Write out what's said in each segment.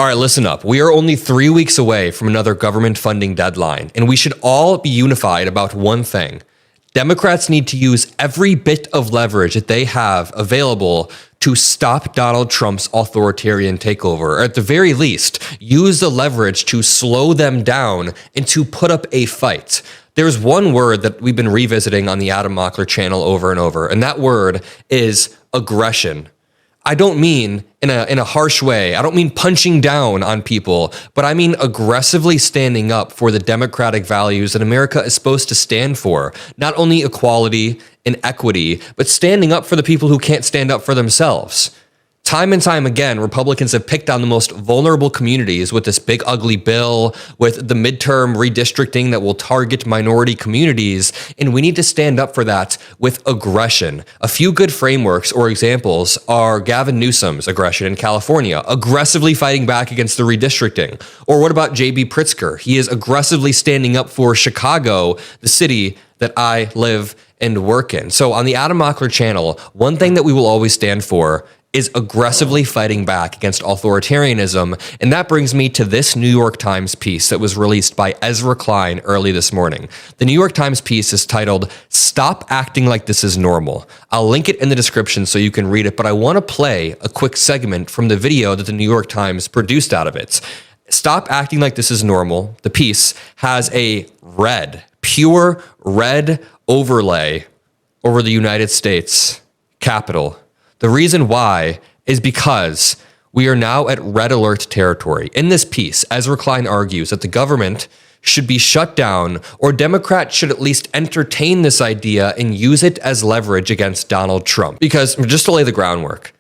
All right, listen up. We are only 3 weeks away from another government funding deadline, and we should all be unified about one thing. Democrats need to use every bit of leverage that they have available to stop Donald Trump's authoritarian takeover, or at the very least, use the leverage to slow them down and to put up a fight. There's one word that we've been revisiting on the Adam Mockler channel over and over, and that word is aggression. I don't mean in a harsh way. I don't mean punching down on people, but I mean aggressively standing up for the democratic values that America is supposed to stand for. Not only equality and equity, but standing up for the people who can't stand up for themselves. Time and time again, Republicans have picked on the most vulnerable communities with this big ugly bill, with the midterm redistricting that will target minority communities, and we need to stand up for that with aggression. A few good frameworks or examples are Gavin Newsom's aggression in California, aggressively fighting back against the redistricting. Or what about J.B. Pritzker? He is aggressively standing up for Chicago, the city that I live and work in. So on the Adam Mockler channel, one thing that we will always stand for is aggressively fighting back against authoritarianism. And that brings me to this New York Times piece that was released by Ezra Klein early this morning. The New York Times piece is titled, "Stop Acting Like This Is Normal." I'll link it in the description so you can read it, but I want to play a quick segment from the video that the New York Times produced out of it. "Stop Acting Like This Is Normal." The piece has a red, pure red overlay over the United States Capitol. The reason why is because we are now at red alert territory. In this piece, Ezra Klein argues that the government should be shut down, or Democrats should at least entertain this idea and use it as leverage against Donald Trump. Because, just to lay the groundwork,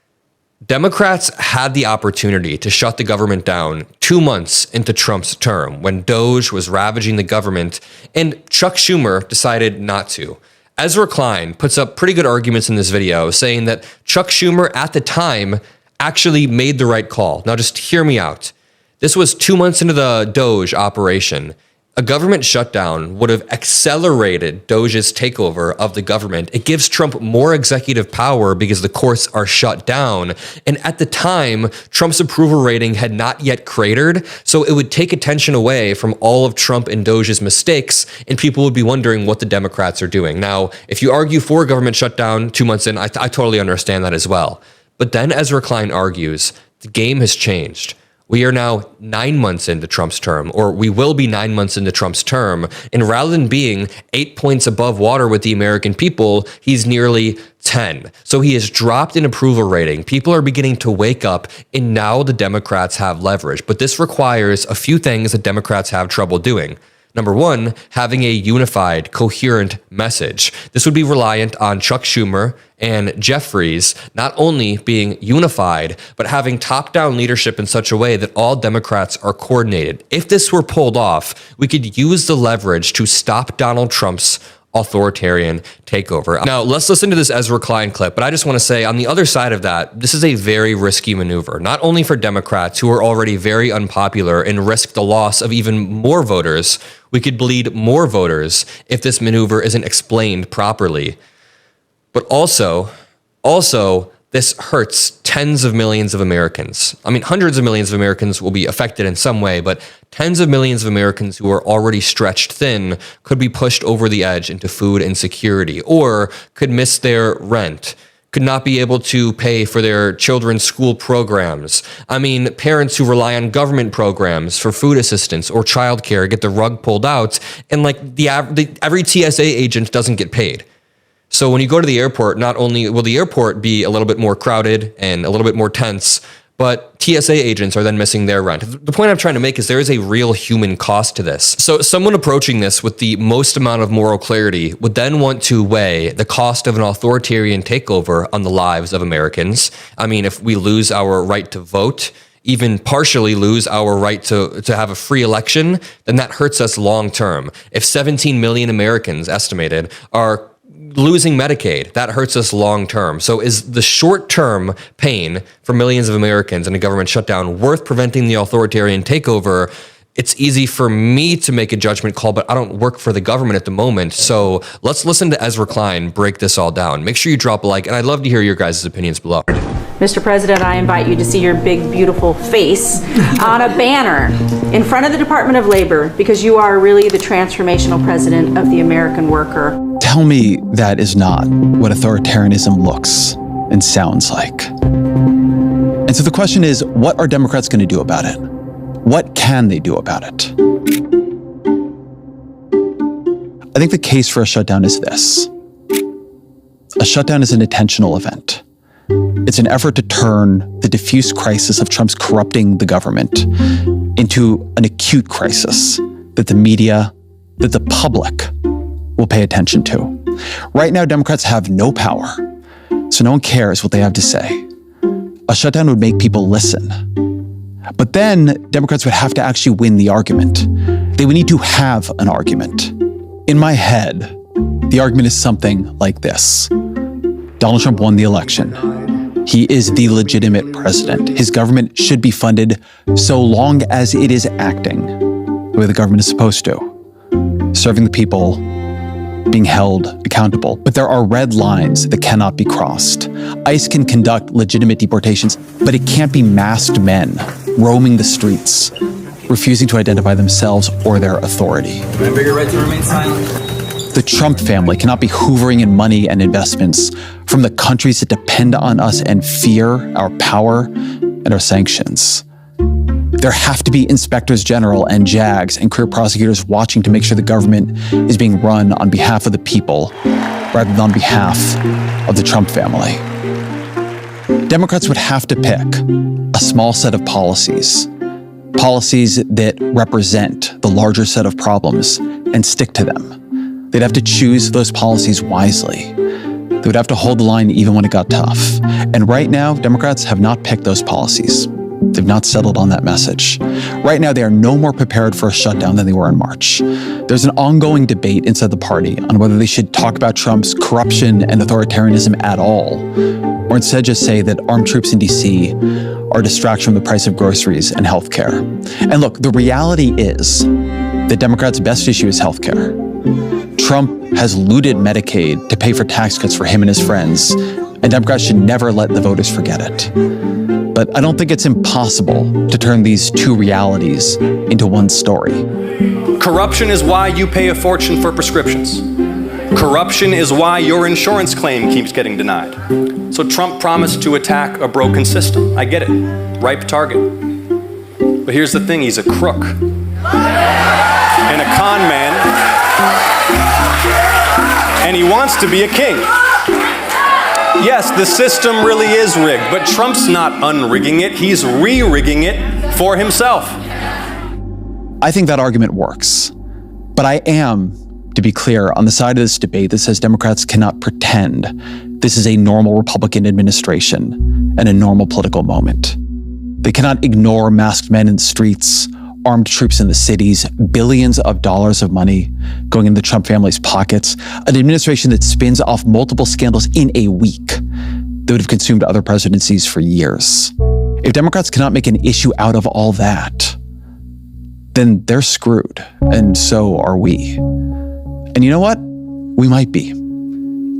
Democrats had the opportunity to shut the government down 2 months into Trump's term when Doge was ravaging the government, and Chuck Schumer decided not to. Ezra Klein puts up pretty good arguments in this video, saying that Chuck Schumer at the time actually made the right call. Now just hear me out. This was 2 months into the Doge operation. A government shutdown would have accelerated Doge's takeover of the government. It gives Trump more executive power because the courts are shut down. And at the time, Trump's approval rating had not yet cratered, so it would take attention away from all of Trump and Doge's mistakes, and people would be wondering what the Democrats are doing. Now, if you argue for government shutdown 2 months in, I totally understand that as well. But then Ezra Klein argues the game has changed. We are now 9 months into Trump's term, or we will be 9 months into Trump's term. And rather than being 8 points above water with the American people, he's nearly 10. So he has dropped in approval rating. People are beginning to wake up, and now the Democrats have leverage. But this requires a few things that Democrats have trouble doing. Number one, having a unified, coherent message. This would be reliant on Chuck Schumer and Jeffries not only being unified, but having top-down leadership in such a way that all Democrats are coordinated. If this were pulled off, we could use the leverage to stop Donald Trump's authoritarian takeover. Now, let's listen to this Ezra Klein clip, but I just want to say on the other side of that, this is a very risky maneuver, not only for Democrats who are already very unpopular and risk the loss of even more voters. We could bleed more voters if this maneuver isn't explained properly. But also, this hurts tens of millions of Americans. I mean, hundreds of millions of Americans will be affected in some way, but tens of millions of Americans who are already stretched thin could be pushed over the edge into food insecurity, or could miss their rent, could not be able to pay for their children's school programs. I mean, parents who rely on government programs for food assistance or childcare get the rug pulled out, and like every TSA agent doesn't get paid. So when you go to the airport, not only will the airport be a little bit more crowded and a little bit more tense, but TSA agents are then missing their rent. The point I'm trying to make is there is a real human cost to this. So someone approaching this with the most amount of moral clarity would then want to weigh the cost of an authoritarian takeover on the lives of Americans. I mean, if we lose our right to vote, even partially lose our right to have a free election, then that hurts us long term. If 17 million Americans estimated are losing Medicaid, that hurts us long term. So is the short-term pain for millions of Americans in a government shutdown worth preventing the authoritarian takeover? It's easy for me to make a judgment call, but I don't work for the government at the moment. So let's listen to Ezra Klein break this all down. Make sure you drop a like, and I'd love to hear your guys' opinions below. Mr. President, I invite you to see your big, beautiful face on a banner in front of the Department of Labor, because you are really the transformational president of the American worker. Tell me that is not what authoritarianism looks and sounds like. And so the question is, what are Democrats going to do about it? What can they do about it? I think the case for a shutdown is this. A shutdown is an intentional event. It's an effort to turn the diffuse crisis of Trump's corrupting the government into an acute crisis that the media, that the public will pay attention to. Right now, Democrats have no power, so no one cares what they have to say. A shutdown would make people listen. But then Democrats would have to actually win the argument. They would need to have an argument. In my head, the argument is something like this. Donald Trump won the election. He is the legitimate president. His government should be funded so long as it is acting the way the government is supposed to, serving the people, being held accountable. But there are red lines that cannot be crossed. ICE can conduct legitimate deportations, but it can't be masked men roaming the streets, refusing to identify themselves or their authority. Remember your right to remain silent. The Trump family cannot be hoovering in money and investments from the countries that depend on us and fear our power and our sanctions. There have to be inspectors general and JAGs and career prosecutors watching to make sure the government is being run on behalf of the people rather than on behalf of the Trump family. Democrats would have to pick a small set of policies that represent the larger set of problems and stick to them. They'd have to choose those policies wisely. They would have to hold the line even when it got tough. And right now, Democrats have not picked those policies. They've not settled on that message. Right now, they are no more prepared for a shutdown than they were in March. There's an ongoing debate inside the party on whether they should talk about Trump's corruption and authoritarianism at all, or instead just say that armed troops in DC are a distraction from the price of groceries and healthcare. And look, the reality is that Democrats' best issue is healthcare. Trump has looted Medicaid to pay for tax cuts for him and his friends, and Democrats should never let the voters forget it. But I don't think it's impossible to turn these two realities into one story. Corruption is why you pay a fortune for prescriptions. Corruption is why your insurance claim keeps getting denied. So Trump promised to attack a broken system. I get it. Ripe target. But here's the thing, he's a crook and a con man, and he wants to be a king. Yes, the system really is rigged, but Trump's not unrigging it, he's re-rigging it for himself. I think that argument works. But I am, to be clear, on the side of this debate that says Democrats cannot pretend this is a normal Republican administration and a normal political moment. They cannot ignore masked men in the streets, armed troops in the cities, billions of dollars of money going in the Trump family's pockets, an administration that spins off multiple scandals in a week that would have consumed other presidencies for years. If Democrats cannot make an issue out of all that, then they're screwed, and so are we. And you know what? We might be.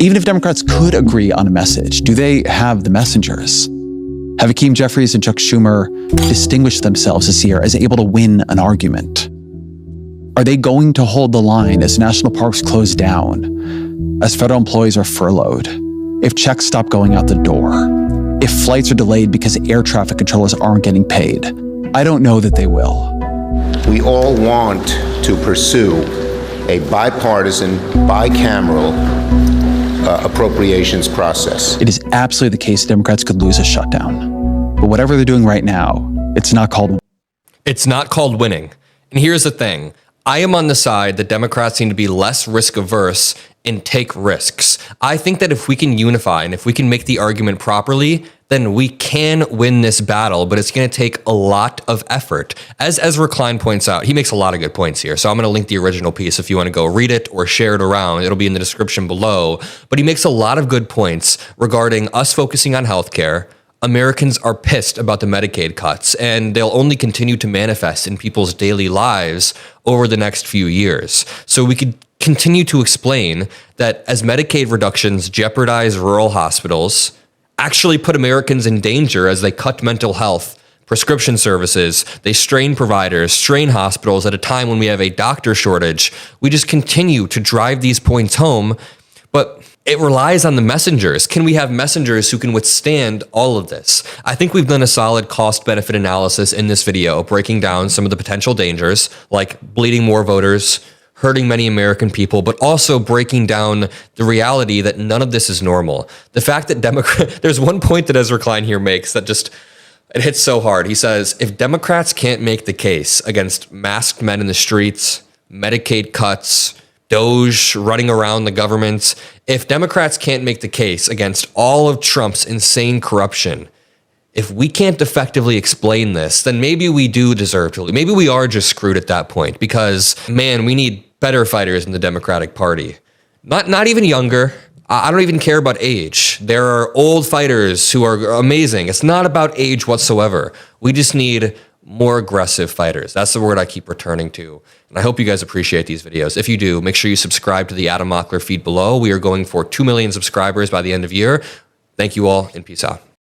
Even if Democrats could agree on a message, do they have the messengers? Have Hakeem Jeffries and Chuck Schumer distinguished themselves this year as able to win an argument? Are they going to hold the line as national parks close down, as federal employees are furloughed, if checks stop going out the door, if flights are delayed because air traffic controllers aren't getting paid? I don't know that they will. We all want to pursue a bipartisan, bicameral appropriations process. It is absolutely the case Democrats could lose a shutdown. But whatever they're doing right now, it's not called winning. And here's the thing. I am on the side that Democrats need to be less risk averse and take risks. I think that if we can unify and if we can make the argument properly, then we can win this battle, but it's going to take a lot of effort. As Ezra Klein points out, he makes a lot of good points here. So I'm going to link the original piece if you want to go read it or share it around. It'll be in the description below. But he makes a lot of good points regarding us focusing on healthcare. Americans are pissed about the Medicaid cuts, and they'll only continue to manifest in people's daily lives over the next few years. So we could continue to explain that as Medicaid reductions jeopardize rural hospitals, actually put Americans in danger as they cut mental health, prescription services, they strain providers, strain hospitals at a time when we have a doctor shortage. We just continue to drive these points home, but it relies on the messengers. Can we have messengers who can withstand all of this? I think we've done a solid cost-benefit analysis in this video, breaking down some of the potential dangers, like bleeding more voters, hurting many American people, but also breaking down the reality that none of this is normal. The fact that there's one point that Ezra Klein here makes that just, it hits so hard. He says, if Democrats can't make the case against masked men in the streets, Medicaid cuts, Doge running around the government, if Democrats can't make the case against all of Trump's insane corruption, if we can't effectively explain this, then maybe we do deserve to lose. Maybe we are just screwed at that point because, man, we need better fighters in the Democratic Party. Not even younger. I don't even care about age. There are old fighters who are amazing. It's not about age whatsoever. We just need more aggressive fighters. That's the word I keep returning to. And I hope you guys appreciate these videos. If you do, make sure you subscribe to the Adam Mockler feed below. We are going for 2 million subscribers by the end of the year. Thank you all, and peace out.